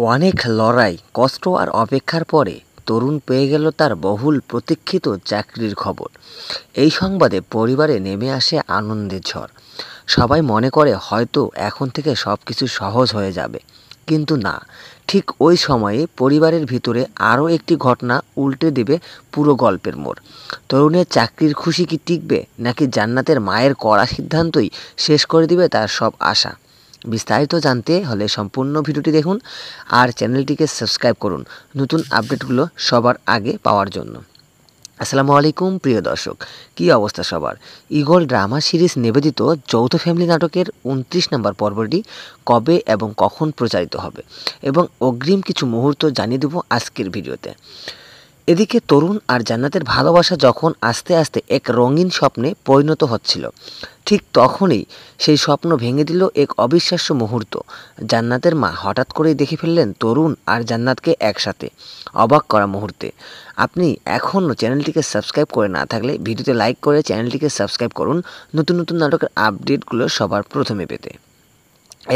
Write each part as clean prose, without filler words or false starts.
অনেক লড়াই, কষ্ট আর অপেক্ষার পরে তরুণ পেয়ে গেল তার বহুল প্রতীক্ষিত চাকরির খবর। এই সংবাদে পরিবারে নেমে আসে আনন্দের ঝড়। সবাই মনে করে হয়তো এখন থেকে সব কিছু সহজ হয়ে যাবে, কিন্তু না। ঠিক ওই সময়ে পরিবারের ভিতরে আরও একটি ঘটনা উল্টে দেবে পুরো গল্পের মোড়। তরুণের চাকরির খুশি কি টিকবে, নাকি জান্নাতের মায়ের কড়া সিদ্ধান্তই শেষ করে দিবে তার সব আশা? বিস্তারিত জানতে হলে সম্পূর্ণ ভিডিওটি দেখুন আর চ্যানেলটিকে সাবস্ক্রাইব করুন নতুন আপডেটগুলো সবার আগে পাওয়ার জন্য। আসসালামু আলাইকুম প্রিয় দর্শক, কী অবস্থা সবার? ঈগল ড্রামা সিরিজ নিবেদিত যৌথ ফ্যামিলি নাটকের ২৯ নম্বর পর্বটি কবে এবং কখন প্রচারিত হবে এবং অগ্রিম কিছু মুহূর্ত জানিয়ে দেব আজকের ভিডিওতে। এদিকে তরুণ আর জান্নাতের ভালোবাসা যখন আস্তে আস্তে এক রঙিন স্বপ্নে পরিণত হচ্ছিল, ঠিক তখনই সেই স্বপ্ন ভেঙে দিল এক অবিশ্বাস্য মুহূর্ত। জান্নাতের মা হঠাৎ করেই দেখে ফেললেন তরুণ আর জান্নাতকে একসাথে। অবাক করা মুহূর্তে। আপনি এখনও চ্যানেলটিকে সাবস্ক্রাইব করে না থাকলে ভিডিওতে লাইক করে চ্যানেলটিকে সাবস্ক্রাইব করুন নতুন নতুন নাটকের আপডেটগুলো সবার প্রথমে পেতে।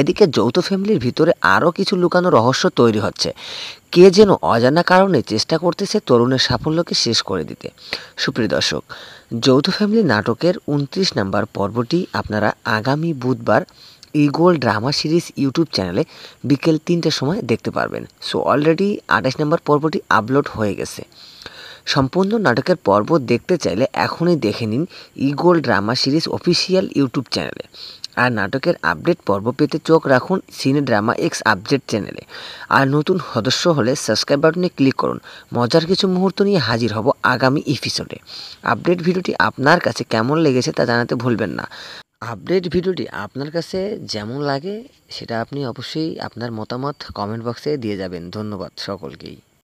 এদিকে যৌথ ফ্যামিলির ভিতরে আরও কিছু লুকানো রহস্য তৈরি হচ্ছে। কে যেন অজানা কারণে চেষ্টা করতেছে তরুণের সাফল্যকে শেষ করে দিতে। সুপ্রিয় দর্শক, যৌথ ফ্যামিলি নাটকের ২৯ নম্বর পর্বটি আপনারা আগামী বুধবার ঈগল ড্রামা সিরিজ ইউটিউব চ্যানেলে বিকেল ৩টার সময় দেখতে পারবেন। সো অলরেডি ২৮ নম্বর পর্বটি আপলোড হয়ে গেছে। সম্পূর্ণ নাটকের পর্ব দেখতে চাইলে এখনই দেখে নিন eagle drama series official YouTube চ্যানেলে। আর নাটকের আপডেট পর্ব পেতে চোখ রাখুন সিনে ড্রামা এক্স আপডেট চ্যানেলে। আর নতুন সদস্য হলে সাবস্ক্রাইব বাটনে ক্লিক করুন। মজার কিছু মুহূর্ত নিয়ে হাজির হব আগামী এপিসোডে। আপডেট ভিডিওটি আপনার কাছে কেমন লেগেছে তা জানাতে ভুলবেন না। আপডেট ভিডিওটি আপনার কাছে যেমন লাগে সেটা আপনি অবশ্যই আপনার মতামত কমেন্ট বক্সে দিয়ে যাবেন। ধন্যবাদ সকলকেই।